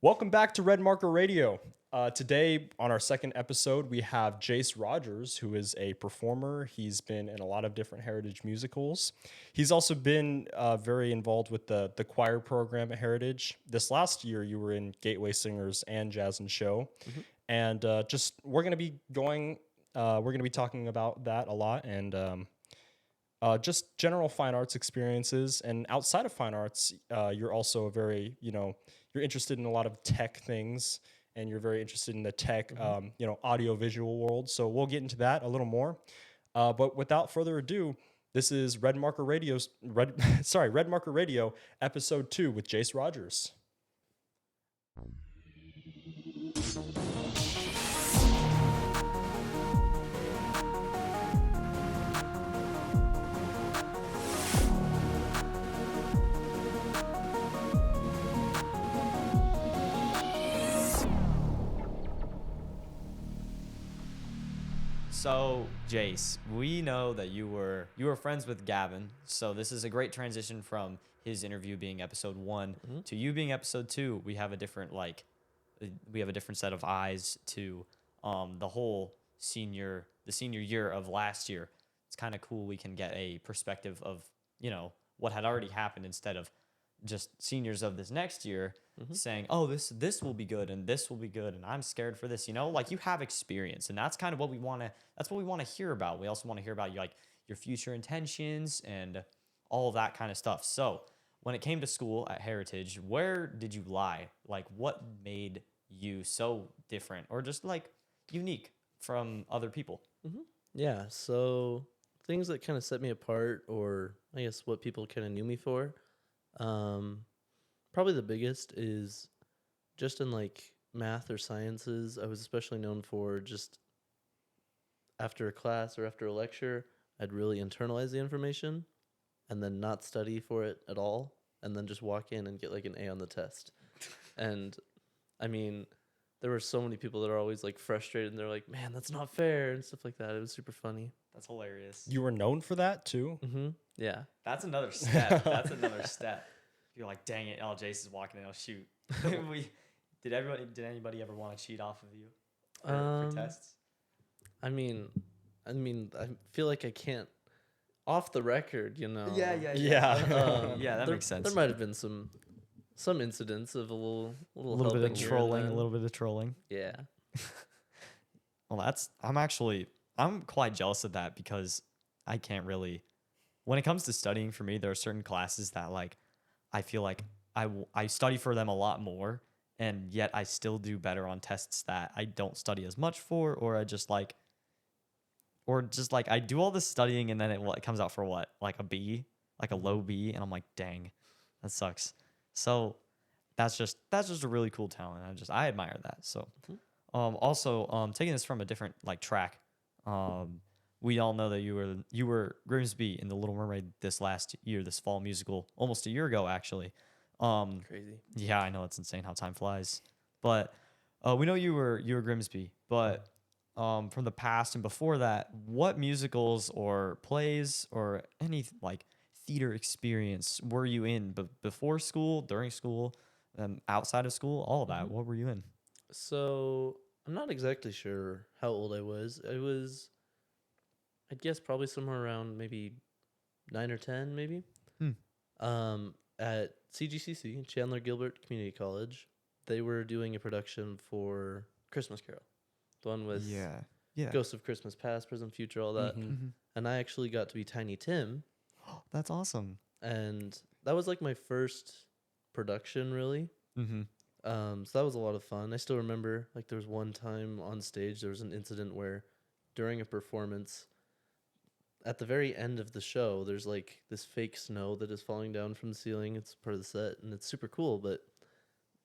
Welcome back to Red Marker Radio. Today, on our second episode, we have Jayce Rodgers, who is a performer. He's been in a lot of different heritage musicals. He's also been very involved with the choir program at Heritage. This last year, you were in Gateway Singers and Jazz and Show. And we're going to be talking about that a lot and just general fine arts experiences. And outside of fine arts, you're also you're interested in a lot of tech things, and you're very interested in the tech, audio visual world. So we'll get into that a little more. But without further ado, this is Red Marker Radio, episode 2 with Jayce Rodgers. So, Jayce, we know that you were friends with Gavin, so this is a great transition from his interview being episode 1 to you being episode 2. We have a different set of eyes to the senior year of last year. It's kind of cool. We can get a perspective of what had already happened instead of just seniors of this next year saying, oh, this will be good and this will be good and I'm scared for this. Like you have experience, and that's kind of what we want to hear about. We also want to hear about your future intentions and all of that kind of stuff. So when it came to school at Heritage, where did you lie? Like, what made you so different or just like unique from other people? Yeah, so things that kind of set me apart, or I guess what people kind of knew me for, probably the biggest is just in like math or sciences. I was especially known for just after a class or after a lecture, I'd really internalize the information and then not study for it at all, and then just walk in and get like an A on the test. And I mean, there were so many people that are always like frustrated and they're like, man, that's not fair and stuff like that. It was super funny. That's hilarious. You were known for that too? Yeah. That's another step. You're like, dang it, Jayce is walking in. Oh, shoot. Did anybody ever want to cheat off of you for tests? I mean, I feel like I can't, off the record, Yeah. Yeah, that makes sense. There might have been some incidents of a little bit of trolling, a little bit of trolling. Yeah. Well, I'm quite jealous of that because I can't really, when it comes to studying for me, there are certain classes that like, I feel like I study for them a lot more, and yet I still do better on tests that I don't study as much for, or I just like I do all this studying and then it comes out for what? Like a B, like a low B, and I'm like, dang, that sucks. So that's just a really cool talent. I admire that. So also taking this from a different like track, we all know that you were Grimsby in the Little Mermaid this last year, this fall musical, almost a year ago actually. Crazy. Yeah, I know, it's insane how time flies. But we know you were Grimsby, but from the past and before that, what musicals or plays or any like theater experience were you in before school, during school, outside of school, all of that? What were you in? So I'm not exactly sure how old I was. I'd guess probably somewhere around maybe 9 or 10, maybe. At CGCC, Chandler Gilbert Community College, they were doing a production for Christmas Carol. The one with Ghosts of Christmas Past, Present, Future, all that. And I actually got to be Tiny Tim. That's awesome. And that was like my first production, really. So that was a lot of fun. I still remember, like, there was one time on stage, there was an incident where during a performance, at the very end of the show, there's like this fake snow that is falling down from the ceiling. It's part of the set, and it's super cool, but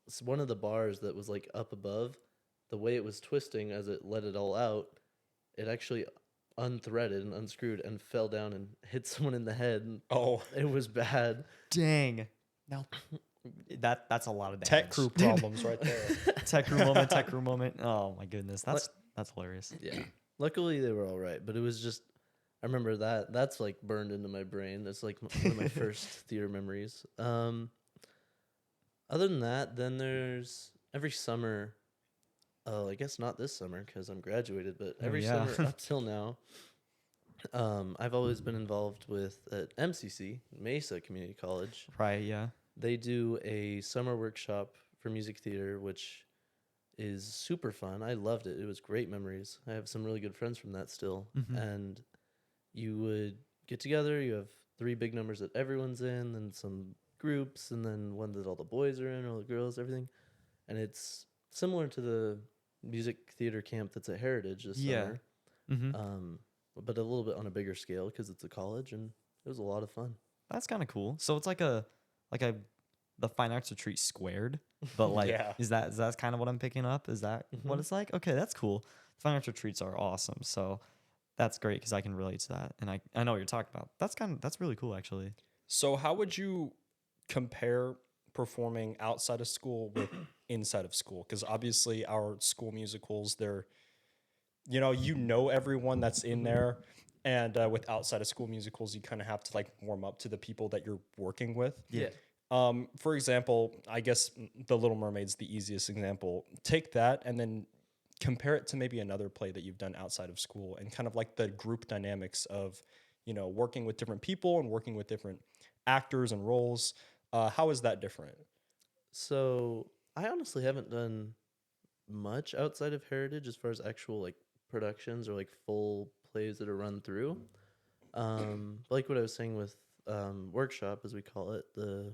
it's one of the bars that was like up above, the way it was twisting as it let it all out, it actually unthreaded and unscrewed and fell down and hit someone in the head. Oh, it was bad. Dang. Now that's a lot of damage. Tech crew problems right there. Tech crew moment. Oh my goodness. That's hilarious. Yeah. Luckily they were all right, but it was just, I remember that's like burned into my brain. That's like one of my first theater memories. Other than that, then there's every summer, oh, I guess not this summer because I'm graduated, but Oh, every yeah. summer up till now, I've always been involved with at MCC, Mesa Community College. Right, yeah. They do a summer workshop for music theater, which is super fun. I loved it. It was great memories. I have some really good friends from that still. And you would get together. You have 3 big numbers that everyone's in, then some groups, and then one that all the boys are in, all the girls, everything. And it's similar to the music theater camp that's at Heritage this Yeah. summer, but a little bit on a bigger scale because it's a college, and it was a lot of fun. That's kind of cool. So it's like a the fine arts retreat squared, but like Yeah. is that kind of what I'm picking up? Is that what it's like? Okay, that's cool. Fine arts retreats are awesome. So that's great because I can relate to that, and I know what you're talking about. That's really cool actually. So how would you compare performing outside of school with inside of school? Because obviously our school musicals, they're, you know everyone that's in there. And with outside of school musicals, you kind of have to like warm up to the people that you're working with. Yeah. For example, I guess the Little Mermaid's the easiest example. Take that and then compare it to maybe another play that you've done outside of school and kind of like the group dynamics of, working with different people and working with different actors and roles. How is that different? So I honestly haven't done much outside of Heritage as far as actual like productions or like full plays that are run through. But like what I was saying with workshop, as we call it, the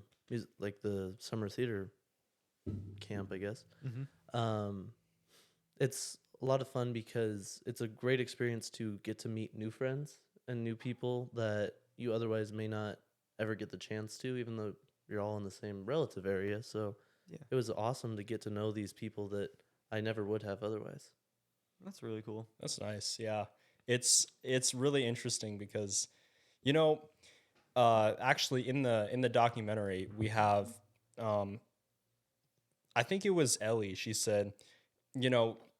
like the summer theater camp, I guess. It's a lot of fun because it's a great experience to get to meet new friends and new people that you otherwise may not ever get the chance to, even though you're all in the same relative area. So Yeah. it was awesome to get to know these people that I never would have otherwise. That's really cool. That's nice. Yeah. It's really interesting because, actually in the documentary we have, I think it was Ellie. She said,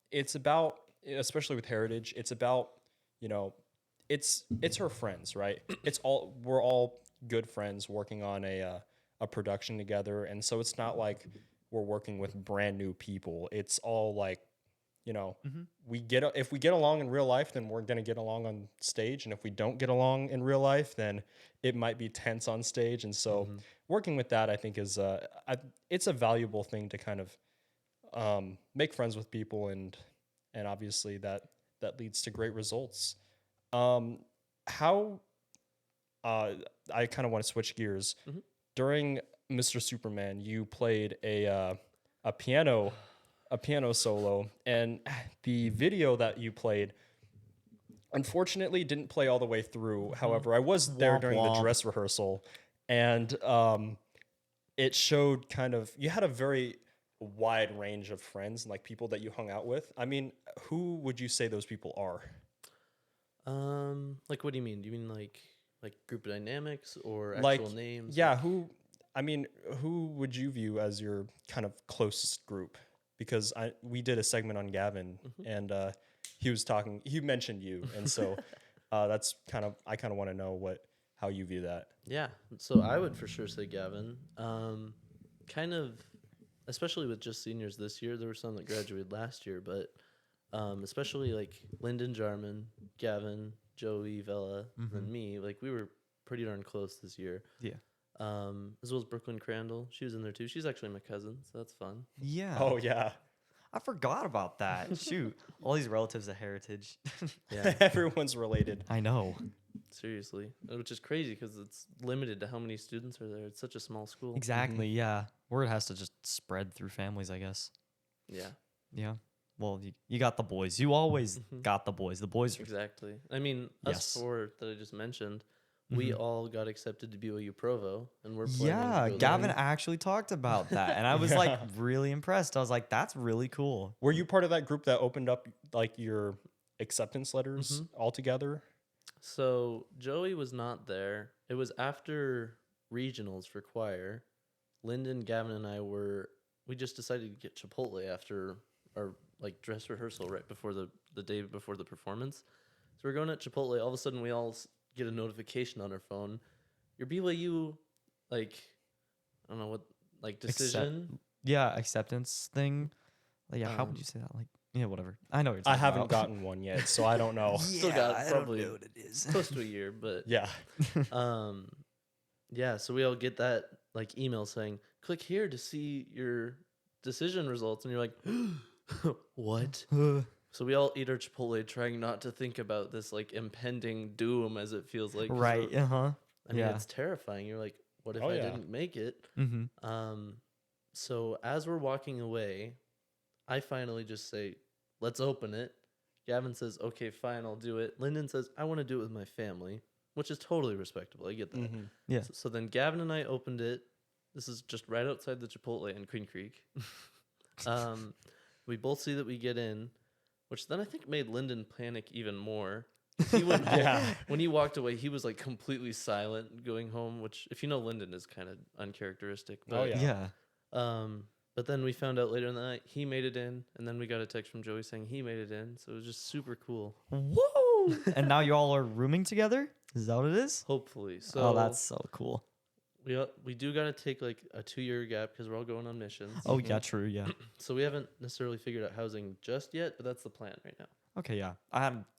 it's about, especially with Heritage, it's about, it's her friends, right? We're all good friends working on a production together. And so it's not like we're working with brand new people. It's all like, if we get along in real life, then we're going to get along on stage. And if we don't get along in real life, then it might be tense on stage. And so working with that, I think is, it's a valuable thing to kind of make friends with people. And obviously that leads to great results. How, I kind of want to switch gears. During Mr. Superman, you played a piano solo, and the video that you played unfortunately didn't play all the way through. However, I was there Womp during the womp. dress rehearsal, and it showed kind of, you had a very wide range of friends and like people that you hung out with. I mean, who would you say those people are? Like what do you mean? Do you mean like group dynamics or Like, actual names? yeah, who would you view as your kind of closest group? Because we did a segment on Gavin, and he mentioned you, and so that's I kind of want to know how you view that. Yeah. So I would for sure say Gavin. Kind of, especially with just seniors this year. There were some that graduated last year, but especially like Lyndon Jarman, Gavin, Joey, Vela, and me. Like we were pretty darn close this year. Yeah. As well as Brooklyn Crandall. She was in there too. She's actually my cousin, so that's fun. Yeah. Oh yeah, I forgot about that. Shoot. All these relatives of Heritage. Yeah. everyone's related. I know. Seriously. Which is crazy because it's limited to how many students are there. It's such a small school. Exactly. Yeah. Word has to just spread through families, I guess. Yeah. Yeah. Well, you got the boys. You always got the boys. The boys are Exactly. I mean, Yes. us four that I just mentioned, we all got accepted to BYU Provo, and we're planning Yeah, to go Gavin there. actually talked about that, and I was like really impressed. I was like, "That's really cool." Were you part of that group that opened up like your acceptance letters altogether? So Joey was not there. It was after regionals for choir. Lyndon, Gavin, and I we just decided to get Chipotle after our like dress rehearsal right before the day before the performance. So we're going at Chipotle. All of a sudden, we all get a notification on our phone. Your BYU, like, I don't know what, like decision. acceptance thing. Like, how would you say that? Like, whatever. I know what you're I talking haven't about. gotten one yet, so I don't know. Still got probably what it is. close to a year, but Yeah. yeah. So we all get that like email saying, "Click here to see your decision results," and you're like, "What?" So we all eat our Chipotle, trying not to think about this like impending doom, as it feels like. Right. So, Uh-huh. I mean, it's terrifying. You're like, "What if I didn't make it?" Mm-hmm. So as we're walking away, I finally just say, "Let's open it." Gavin says, "Okay, fine, I'll do it." Lyndon says, "I want to do it with my family," which is totally respectable. I get that. Yeah. So then Gavin and I opened it. This is just right outside the Chipotle in Queen Creek. We both see that we get in, which then I think made Lyndon panic even more. He went, when he walked away, he was like completely silent going home, which, if you know Lyndon, is kind of uncharacteristic. But, Yeah. but then we found out later in the night he made it in, and then we got a text from Joey saying he made it in. So it was just super cool. Whoa! And now you all are rooming together? Is that what it is? Hopefully. So Oh, that's so cool. we do got to take like a 2-year gap because we're all going on missions. Oh, yeah, true, yeah. So we haven't necessarily figured out housing just yet, but that's the plan right now. Okay, yeah.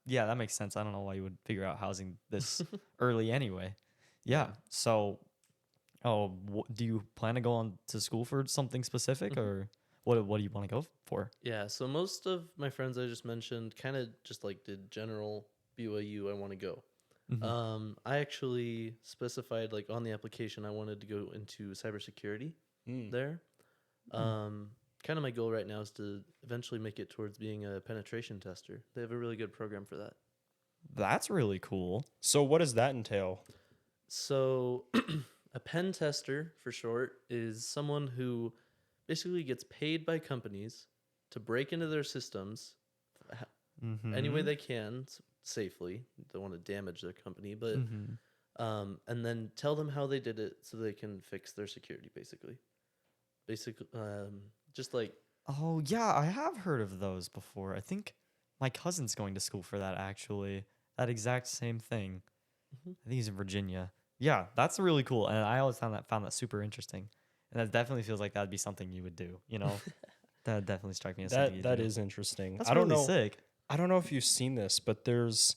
That makes sense. I don't know why you would figure out housing this early anyway. Yeah. So, do you plan to go on to school for something specific, or what do you want to go for? Yeah, so most of my friends I just mentioned kind of just like did general BYU I want to go. I actually specified like on the application I wanted to go into cybersecurity there. Kind of my goal right now is to eventually make it towards being a penetration tester. They have a really good program for that. That's really cool. So what does that entail? So a pen tester, for short, is someone who basically gets paid by companies to break into their systems any way they can safely. Don't want to damage their company, but and then tell them how they did it so they can fix their security, basically. Just like... Oh, yeah, I have heard of those before. I think my cousin's going to school for that, actually. That exact same thing. I think he's in Virginia. Yeah, that's really cool. And I always found that super interesting. And that definitely feels like that'd be something you would do, That definitely struck me as something you'd do. That is interesting. That's I don't really know. sick. I don't know if you've seen this, but there's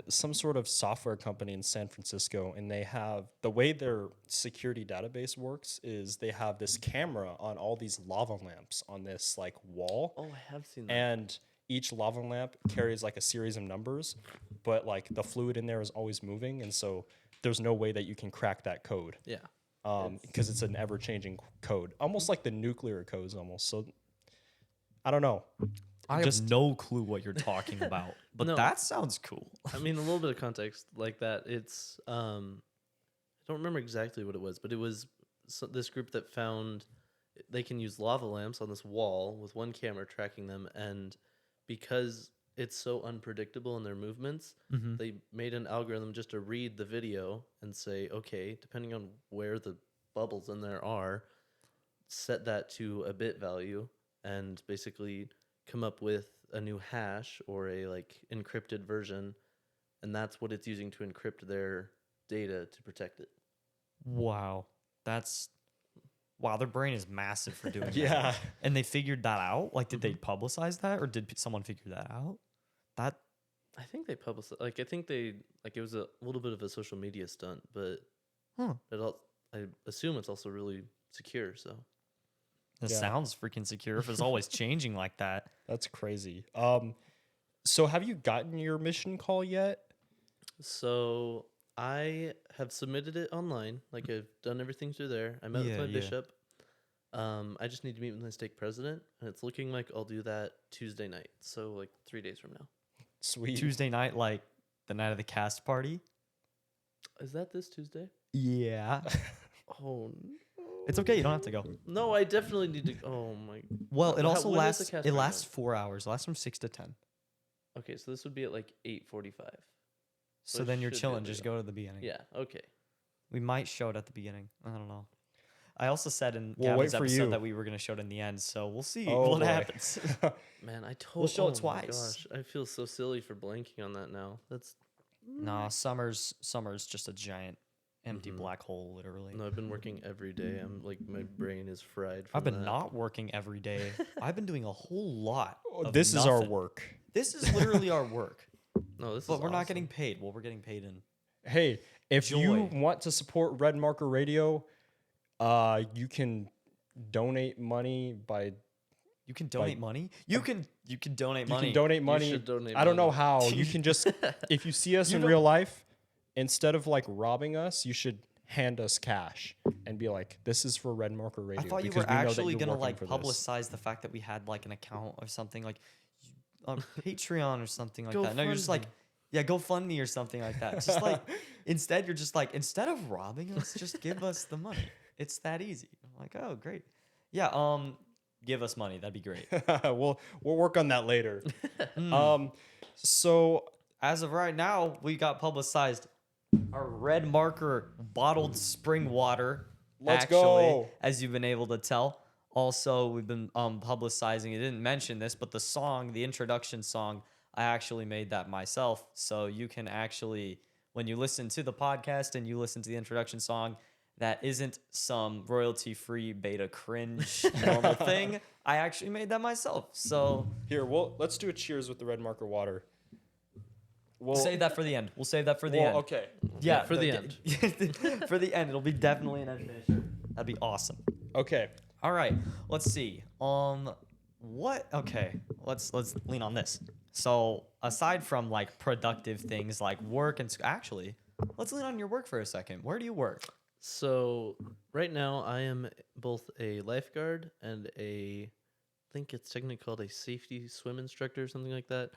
some sort of software company in San Francisco, and they have, the way their security database works is they have this camera on all these lava lamps on this like wall. Oh, I have seen that. And each lava lamp carries like a series of numbers, but like the fluid in there is always moving, and so there's no way that you can crack that code. Yeah. Because it's an ever-changing code, almost like the nuclear codes almost. So I don't know. I have no clue what you're talking about, but No. that sounds cool. I mean, a little bit of context like that. It's I don't remember exactly what it was, but it was this group that found they can use lava lamps on this wall with one camera tracking them, and because it's so unpredictable in their movements, they made an algorithm just to read the video and say, okay, depending on where the bubbles in there are, set that to a bit value and basically come up with a new hash or a like encrypted version, and that's what it's using to encrypt their data to protect it. Wow. Their brain is massive for doing that. Yeah. And they figured that out? Like, did they publicize that, or did someone figure that out? I think they publicized, like, I think they, like, it was a little bit of a social media stunt, but I assume it's also really secure, so. It sounds freaking secure if it's always changing like that. That's crazy. So have you gotten your mission call yet? So I have submitted it online. Like, I've done everything through there. I met with my bishop. I just need to meet with my stake president, and it's looking like I'll do that Tuesday night. So, like, 3 days from now. Sweet. Tuesday night, like the night of the cast party? Is that this Tuesday? Yeah. Oh, no. It's okay. You don't have to go. No, I definitely need to. Oh, my. Well, it also when does lasts. the cast It party lasts go? 4 hours. It lasts from 6 to 10. Okay, so this would be at, like, 8:45. So I then you're should be chilling. able to Just go. go to the beginning. Yeah, okay. We might show it at the beginning. I don't know. I also said in We'll Gavin's wait for episode you. that we were going to show it in the end, so we'll see Oh, what boy. happens. Man, I told. We'll show it oh my twice. Gosh, I feel so silly for blanking on that now. That's Nah, summer's just a giant empty black hole, literally. No, I've been working every day. I'm like, my brain is fried. I've been that. not working every day. I've been doing a whole lot. Of This is our nothing. work. This is literally our work. No, this But is we're not awesome. getting paid. Well, we're getting paid in. Hey, if Joy. you want to support Red Marker Radio, you can donate money by. You can donate money. You can donate You money. can donate money. should donate I don't know money. how. You can just, if you see us in real life, instead of like robbing us, you should hand us cash and be like, "This is for Red Marker Radio." I thought you because were we know that actually you're gonna working like for this. publicize the fact that we had like an account or something like Patreon or something like that. No, you're just like, yeah, GoFundMe or something like that. Just like instead, you're just like, instead of robbing us, just give us the money. It's that easy. I'm like, oh, great. Yeah, give us money. That'd be great. we'll work on that later. So As of right now, we got publicized our Red Marker bottled spring water. Let's actually, go. as you've been able to tell. Also, we've been publicizing. I didn't mention this, but the song, the introduction song, I actually made that myself. So you can actually, when you listen to the podcast and you listen to the introduction song, that isn't some royalty-free beta cringe normal thing. I actually made that myself. So here, let's do a cheers with the Red Marker water. We'll save that for the end. We'll save that for the end. Okay. Yeah, for the end. For the end, it'll be definitely an end finisher. That'd be awesome. Okay. All right, let's see. What? Okay, let's lean on this. So aside from like productive things like work and actually, let's lean on your work for a second. Where do you work? So right now I am both a lifeguard and I think it's technically called a safety swim instructor or something like that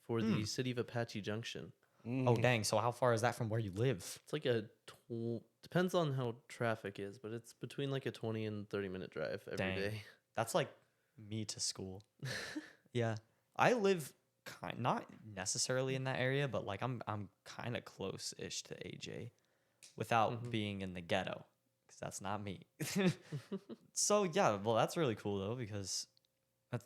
for the city of Apache Junction. Oh dang! So how far is that from where you live? It's like depends on how traffic is, but it's between like a 20 and 30-minute drive every day. Dang. That's like me to school. Yeah, I live not necessarily in that area, but like I'm kind of close-ish to AJ, without being in the ghetto, because that's not me. So yeah, well that's really cool though, because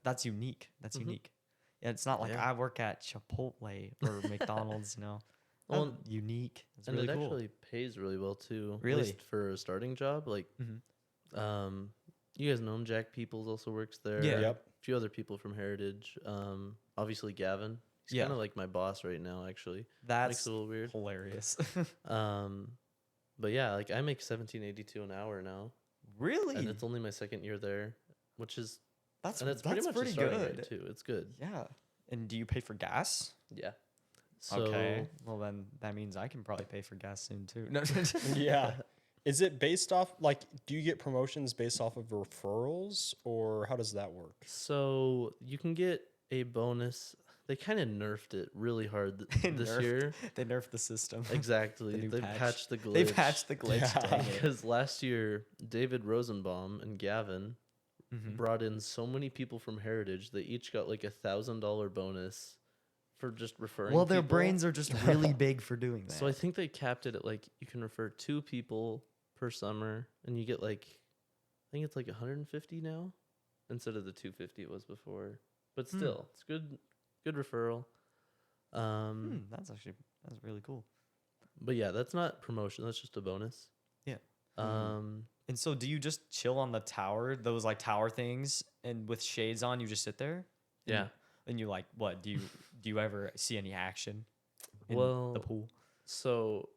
that's unique. That's unique. Yeah, it's not like I work at Chipotle or McDonald's, you know. Well, That's unique. It's and really it cool. actually pays really well too. Really? At least for a starting job. Like, you guys know him. Jack Peoples also works there. Yeah. Yep. A few other people from Heritage. Obviously Gavin. He's Yeah. kind of like my boss right now, actually. Makes That's it a little weird. hilarious. But yeah, like I make $17.82 an hour now, Really? and it's only my second year there, which is That's and it's pretty much a pretty starting good. rate too. It's good. Yeah. And do you pay for gas? Yeah. So, Okay. Well, then that means I can probably pay for gas soon too. No. Yeah. Is it based off, like, do you get promotions based off of referrals, or how does that work? So you can get a bonus. They kind of nerfed it really hard this year. They nerfed the system. Exactly. The new They patch. patched the glitch. They patched the glitch. Yeah. Dang it. Because last year, David Rosenbaum and Gavin brought in so many people from Heritage. They each got like $1,000 bonus for just referring. Well, their people. brains are just really big for doing that. So I think they capped it at like you can refer 2 people per summer, and you get like, I think it's like 150 now, instead of the 250 it was before. But still, it's good referral. That's really cool. But yeah, that's not promotion. That's just a bonus. Yeah. Um, And so, do you just chill on the tower, those like tower things, and with shades on, you just sit there? yeah. And you like what? Do you ever see any action in Well, the pool? So,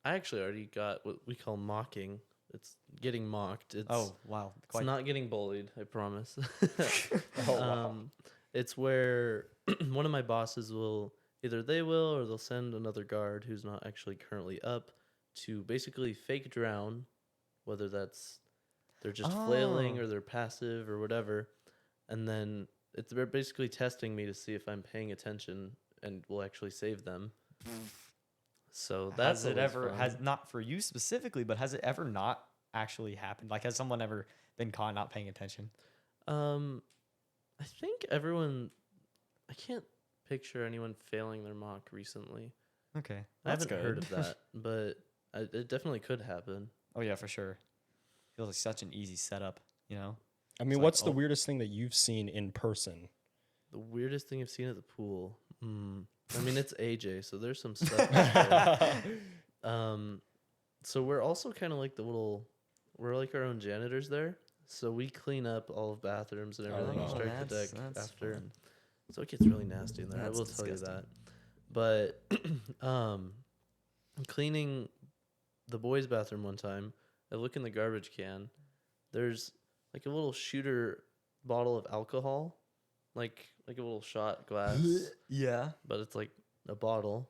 I actually already got what we call mocking. It's getting mocked. It's Oh wow! it's not getting bullied. I promise. Oh, wow. It's where one of my bosses will either they will or they'll send another guard who's not actually currently up to basically fake drown, whether that's they're just flailing or they're passive or whatever, and then they're basically testing me to see if I'm paying attention and will actually save them. So that's has it ever fun. has not for you specifically, but has it ever not actually happened? Like, has someone ever been caught not paying attention? I think everyone. I can't picture anyone failing their mock recently. Okay, I haven't heard of that, but it definitely could happen. Oh yeah, for sure. Feels like such an easy setup, you know. I mean, It's like, what's the weirdest thing that you've seen in person? The weirdest thing I've seen at the pool. I mean, it's AJ, so there's some stuff. Out there. So we're also kind of like we're like our own janitors there. So we clean up all of bathrooms and everything, Oh, strike the deck that's after. fun. So it gets really nasty in there. I That's will tell you disgusting. that. But cleaning the boys' bathroom one time, I look in the garbage can. There's like a little shooter bottle of alcohol, like a little shot glass, Yeah. but it's like a bottle.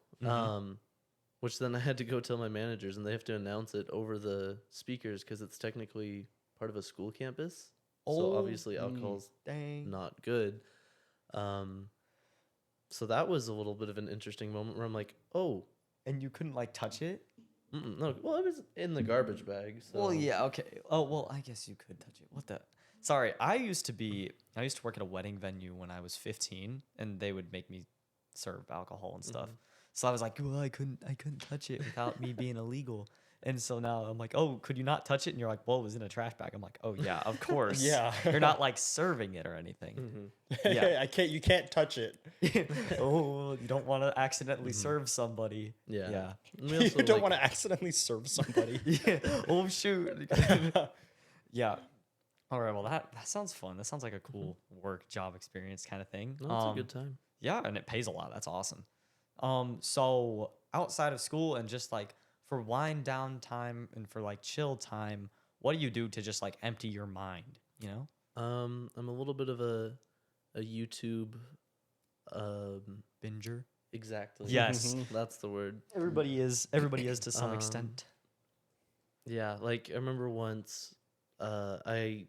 Which then I had to go tell my managers, and they have to announce it over the speakers because it's technically part of a school campus. So obviously alcohol's Dang. not good. So that was a little bit of an interesting moment where I'm like, oh, And you couldn't like touch it? no, well, it was in the garbage bag. So. Well, yeah, okay. Oh, well, I guess you could touch it. What the? Sorry, I used to work at a wedding venue when I was 15, and they would make me serve alcohol and stuff. So I was like, well, I couldn't touch it without me being illegal. And so now I'm like, oh, could you not touch it? And you're like, well, it was in a trash bag. I'm like, oh yeah, of course. Yeah. You're not like serving it or anything. Yeah. You can't touch it. Oh, you don't want to accidentally serve somebody. Yeah. Yeah. And we You also, don't like- want to accidentally serve somebody. Yeah. Oh shoot. Yeah. All right. Well, that sounds fun. That sounds like a cool work job experience kind of thing. No, it's a good time. Yeah, and it pays a lot. That's awesome. So outside of school and just like for wind down time and for like chill time, what do you do to just like empty your mind? You know? I'm a little bit of a YouTube Binger. exactly. Yes. That's the word. Everybody is to some extent. Yeah, like I remember once I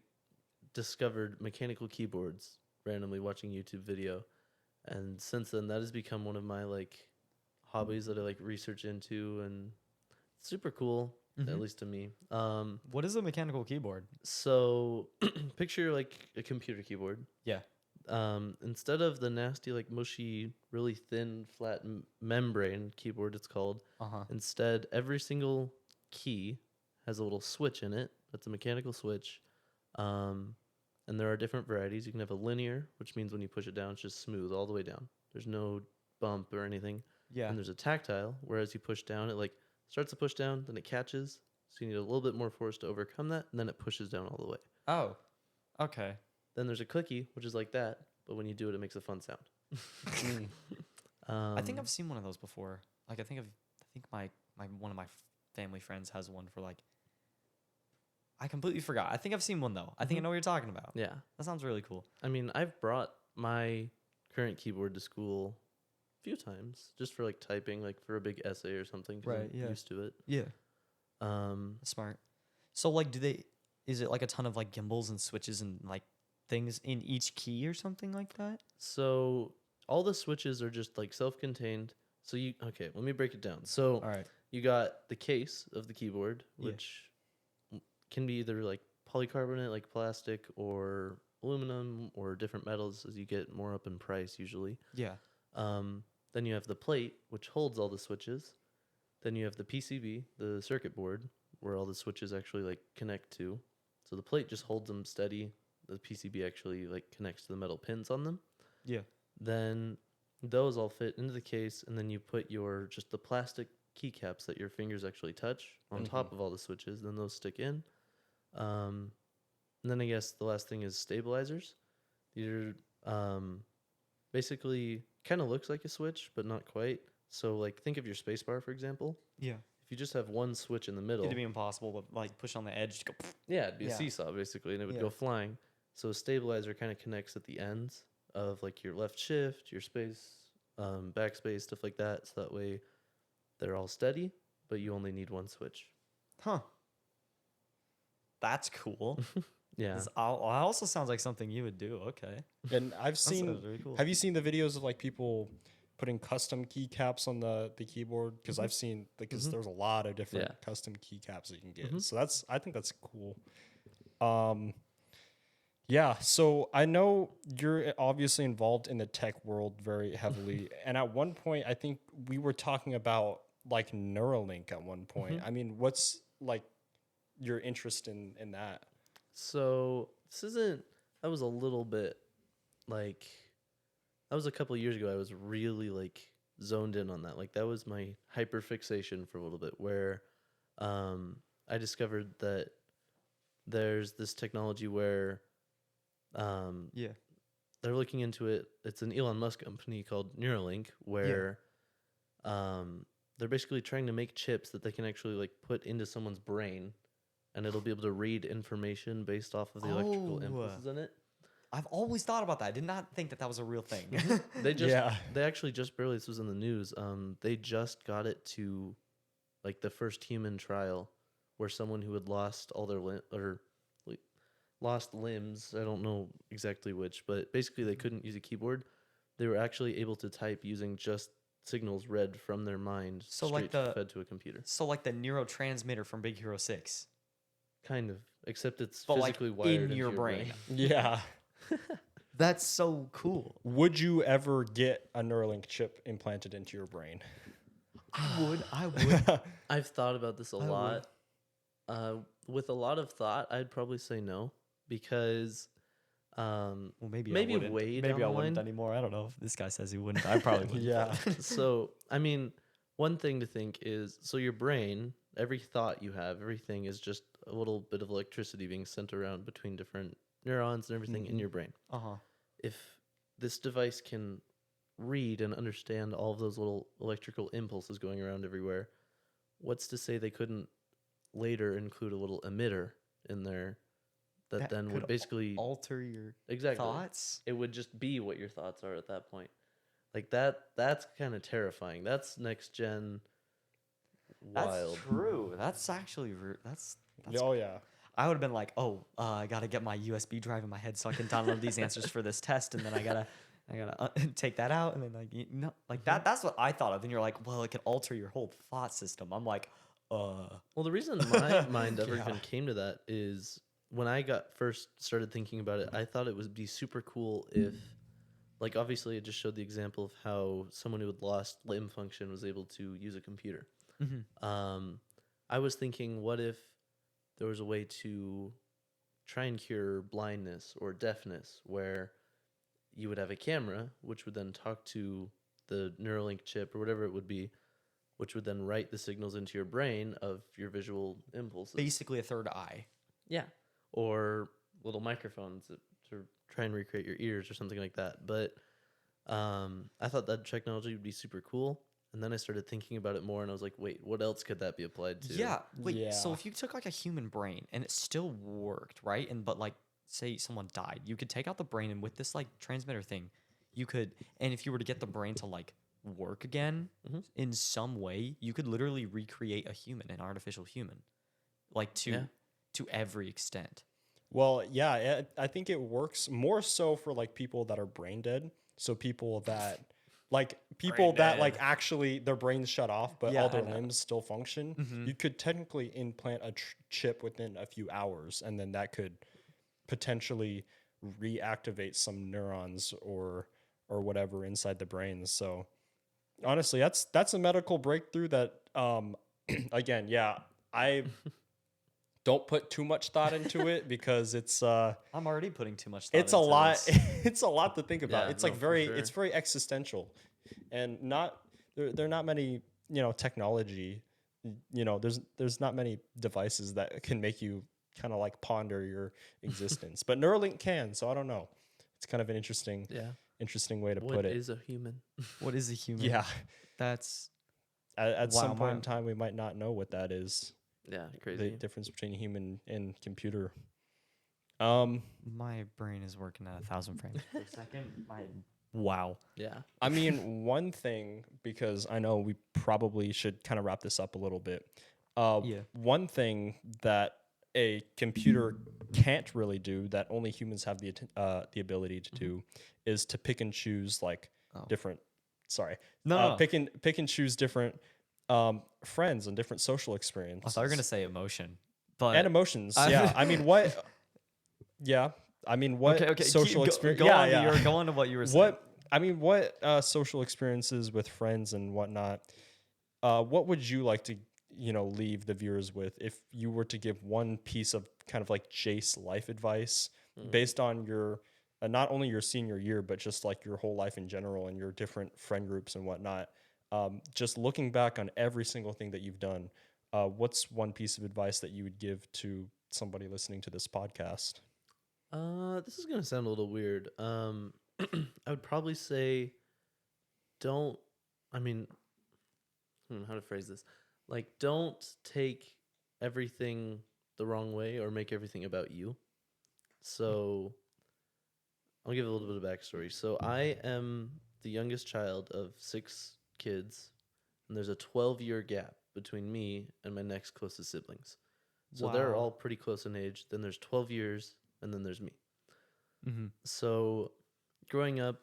discovered mechanical keyboards randomly watching YouTube video, and since then that has become one of my like hobbies that I like research into, and it's super cool, at least to me. What is a mechanical keyboard? So picture like a computer keyboard. Yeah. Instead of the nasty, like mushy, really thin, flat membrane keyboard, it's called. Instead, every single key has a little switch in it. That's a mechanical switch. And there are different varieties. You can have a linear, which means when you push it down, it's just smooth all the way down. There's no bump or anything. Yeah. And there's a tactile, whereas you push down, it like starts to push down, then it catches. So you need a little bit more force to overcome that, and then it pushes down all the way. Oh. Okay. Then there's a clicky, which is like that, but when you do it, it makes a fun sound. I think I've seen one of those before. Like I think my one of my family friends has one for like. I completely forgot. I think I've seen one though. I think I know what you're talking about. Yeah. That sounds really cool. I mean, I've brought my current keyboard to school a few times just for like typing, like for a big essay or something. 'Cause Right, I'm yeah. used to it. Yeah. That's smart. So like is it like a ton of like gimbals and switches and like things in each key or something like that? So all the switches are just like self-contained. So okay, let me break it down. So All right. you got the case of the keyboard, Yeah. which can be either like polycarbonate, like plastic, or aluminum, or different metals as you get more up in price usually. Yeah. Then you have the plate, which holds all the switches. Then you have the PCB, the circuit board, where all the switches actually like connect to. So the plate just holds them steady. The PCB actually like connects to the metal pins on them. Yeah. Then those all fit into the case, and then you put just the plastic keycaps that your fingers actually touch on top of all the switches. Then those stick in. And then I guess the last thing is stabilizers. These are basically kind of looks like a switch, but not quite. So like think of your spacebar, for example. Yeah. If you just have one switch in the middle, It'd be impossible to like push on the edge to go. yeah, it'd be Yeah. a seesaw basically, and it would Yeah. go flying. So a stabilizer kind of connects at the ends of like your left shift, your space, backspace, stuff like that. So that way they're all steady, but you only need one switch. Huh. That's cool. Yeah. This also sounds like something you would do. Okay. And I've sounds seen. really cool. Have you seen the videos of like people putting custom keycaps on the keyboard? Because I've seen there's a lot of different Yeah. custom keycaps that you can get. So I think that's cool. Yeah. So I know you're obviously involved in the tech world very heavily, and at one point I think we were talking about like Neuralink at one point. I mean, what's like your interest in that? So that was a little bit like, that was a couple of years ago. I was really like zoned in on that. Like that was my hyper fixation for a little bit, where I discovered that there's this technology where Yeah. they're looking into it. It's an Elon Musk company called Neuralink, where they're basically trying to make chips that they can actually like put into someone's brain, and it'll be able to read information based off of the electrical impulses in it. I've always thought about that. I did not think that was a real thing. They actually just barely, this was in the news. They just got it to like the first human trial where someone who had lost all their lost limbs. I don't know exactly which, but basically they couldn't use a keyboard. They were actually able to type using just signals read from their mind, So straight fed to a computer. So like the neurotransmitter from Big Hero 6. Kind of, except it's But physically like wired in into your brain. Yeah. That's so cool. Would you ever get a Neuralink chip implanted into your brain? I would. I've thought about this a I lot. With a lot of thought, I'd probably say no, because Well, maybe maybe I wouldn't. way down Maybe I the wouldn't line. anymore. I don't know if this guy says he wouldn't. I probably wouldn't. Yeah. So, I mean, one thing to think is, so your brain, every thought you have, everything is just a little bit of electricity being sent around between different neurons and everything in your brain. Uh-huh. If this device can read and understand all of those little electrical impulses going around everywhere, what's to say they couldn't later include a little emitter in there that then could would basically alter your exactly thoughts. it would just be what your thoughts are at that point. Like that's kind of terrifying. That's next gen wild. That's true. That's actually that's Oh, yeah. I would have been like, oh, I gotta get my USB drive in my head so I can download these answers for this test, and then I gotta take that out, and then like that. That's what I thought of. And you're like, well, it could alter your whole thought system. I'm like, Well, the reason my mind ever Yeah. even came to that is when I first started thinking about it, I thought it would be super cool if, like, obviously it just showed the example of how someone who had lost limb function was able to use a computer. I was thinking, what if there was a way to try and cure blindness or deafness, where you would have a camera, which would then talk to the Neuralink chip or whatever it would be, which would then write the signals into your brain of your visual impulses. basically a third eye. Yeah. Or little microphones to try and recreate your ears or something like that. But I thought that technology would be super cool. And then I started thinking about it more, and I was like, wait, what else could that be applied to? Yeah. Wait. Yeah. So if you took like a human brain and it still worked, right? And but like, say someone died, you could take out the brain, and with this like transmitter thing, you could. And if you were to get the brain to like work again in some way, you could literally recreate a human, an artificial human, like to every extent. Well, yeah, I think it works more so for like people that are brain dead. So people that like actually their brains shut off, but Yeah, all I their know. limbs still function. You could technically implant a chip within a few hours, and then that could potentially reactivate some neurons or whatever inside the brain. So honestly, that's a medical breakthrough that again, yeah, I don't put too much thought into it because it's I'm already putting too much thought it's a into lot this. it's a lot to think about. Yeah, It's like no, for it's sure. very existential, and not there are not many technology, there's not many devices that can make you kind of like ponder your existence, but Neuralink can. So I don't know, it's kind of an interesting way to What put it. is a human? What is a human? Yeah, That's at Wow, some point in time we might not know what that is, Yeah, the crazy. difference between human and computer. my brain is working at 1,000 frames per second. Wow. Yeah. I mean, one thing, because I know we probably should kind of wrap this up a little bit. One thing that a computer can't really do, that only humans have the ability to do, is to pick and choose like different. Sorry, No. pick and choose different friends and different social experiences. I thought you were gonna say emotion, but and emotions. Yeah, I mean, what? Yeah, I mean, what okay. social experience? Go on to what you were saying. What social experiences with friends and whatnot? What would you like to leave the viewers with if you were to give one piece of kind of like Jayce life advice based on your not only your senior year but just like your whole life in general and your different friend groups and whatnot? Just looking back on every single thing that you've done, what's one piece of advice that you would give to somebody listening to this podcast? This is gonna sound a little weird. I would probably say, don't. I mean, how to phrase this? Like, don't take everything the wrong way or make everything about you. So, I'll give a little bit of backstory. So, I am the youngest child of 6 kids, and there's a 12-year gap between me and my next closest siblings. So they're Wow. all pretty close in age. Then there's 12 years, and then there's me. Mm-hmm. So, growing up,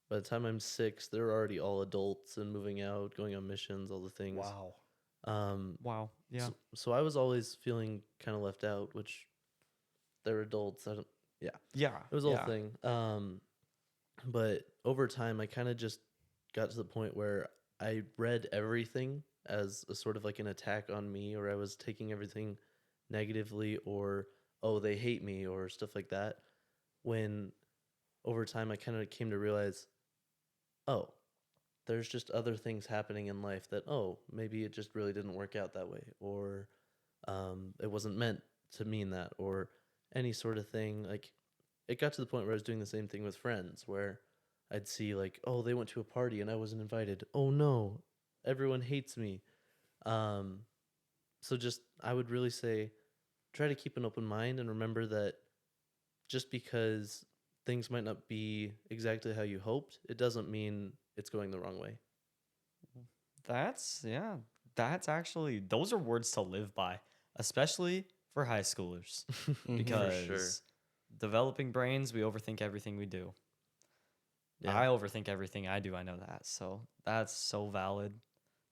by the time I'm 6, they're already all adults and moving out, going on missions, all the things. Wow. Wow. Yeah. So I was always feeling kind of left out, which they're adults. Yeah, Yeah. it was a whole thing. But over time, I kind of just got to the point where I read everything as a sort of like an attack on me, or I was taking everything negatively, or, oh, they hate me, or stuff like that. When over time, I kind of came to realize, oh, there's just other things happening in life that, oh, maybe it just really didn't work out that way, or it wasn't meant to mean that, or any sort of thing. Like, it got to the point where I was doing the same thing with friends, where I'd see, like, oh, they went to a party and I wasn't invited. Oh, no, everyone hates me. So just, I would really say, try to keep an open mind and remember that just because things might not be exactly how you hoped, it doesn't mean it's going the wrong way. That's actually, those are words to live by, especially for high schoolers, because sure. developing brains, we overthink everything we do. Yeah. I overthink everything I do. I know that. So that's so valid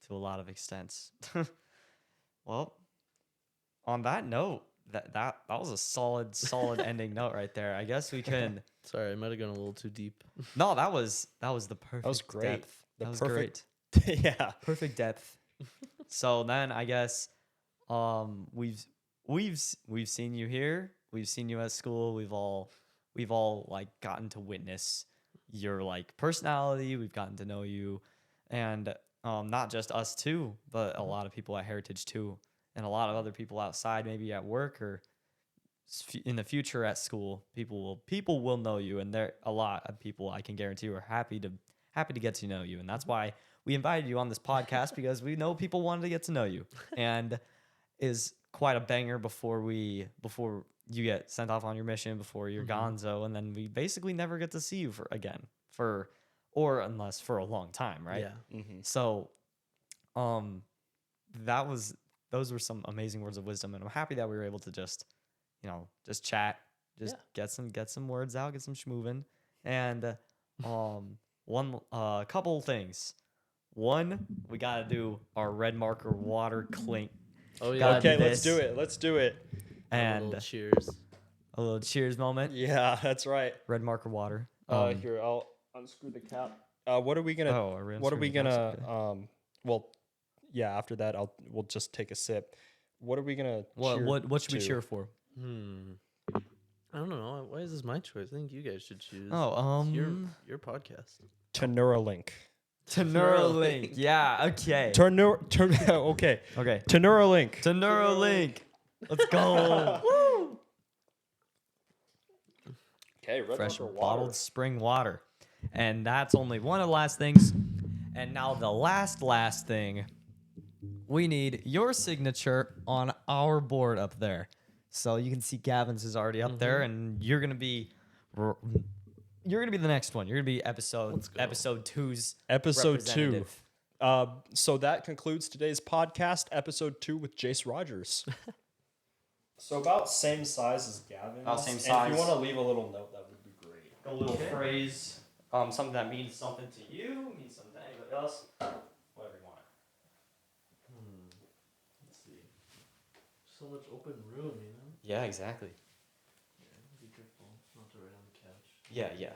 to a lot of extents. Well, on that note, that was a solid ending note right there. I guess we can. Sorry, I might have gone a little too deep. No, that was the perfect. That was great. Depth. The That was perfect- great. Yeah. Perfect depth. So then I guess we've seen you here. We've seen you at school. We've all like gotten to witness your like personality. We've gotten to know you, and not just us two, but a lot of people at Heritage too, and a lot of other people outside, maybe at work or in the future at school. People will know you, and there a lot of people, I can guarantee, are happy to get to know you, and that's why we invited you on this podcast, because we know people wanted to get to know you, and is quite a banger before you get sent off on your mission, before you're gonzo, and then we basically never get to see you unless for a long time, right? Yeah. So, those were some amazing words of wisdom, and I'm happy that we were able to just chat, get some words out, get some schmoovin', and couple things. One, we gotta do our red marker water clink. Oh, yeah. Gotta Okay, do let's this. do it. Let's do it. And And cheers. a little cheers moment. Yeah, that's right. Red marker water. Here, I'll unscrew the cap. What are we gonna? What are we unscrewing the caps? gonna? Okay. Well, yeah. After that, we'll just take a sip. What are we gonna? cheer What should we to? cheer for? I don't know. Why is this my choice? I think you guys should choose. Oh, It's your podcast. To Neuralink. to Neuralink. Yeah. Okay. Okay. Okay. To Neuralink. To Neuralink. Let's go. Woo! Okay, red Fresh marker water. bottled spring water. And that's only one of the last things. And now the last thing. We need your signature on our board up there. So you can see Gavin's is already up there, and you're gonna be the next one. You're gonna be episode 2's Episode 2. representative. So that concludes today's podcast, episode 2 with Jayce Rodgers. So about same size as Gavin. About same And size. if you want to leave a little note, that would be great. A little phrase, something that means something to you, means something to anybody else, whatever you want. Let's see. So much open room, you know? Yeah, exactly. Yeah, be careful not to write on the couch. Yeah.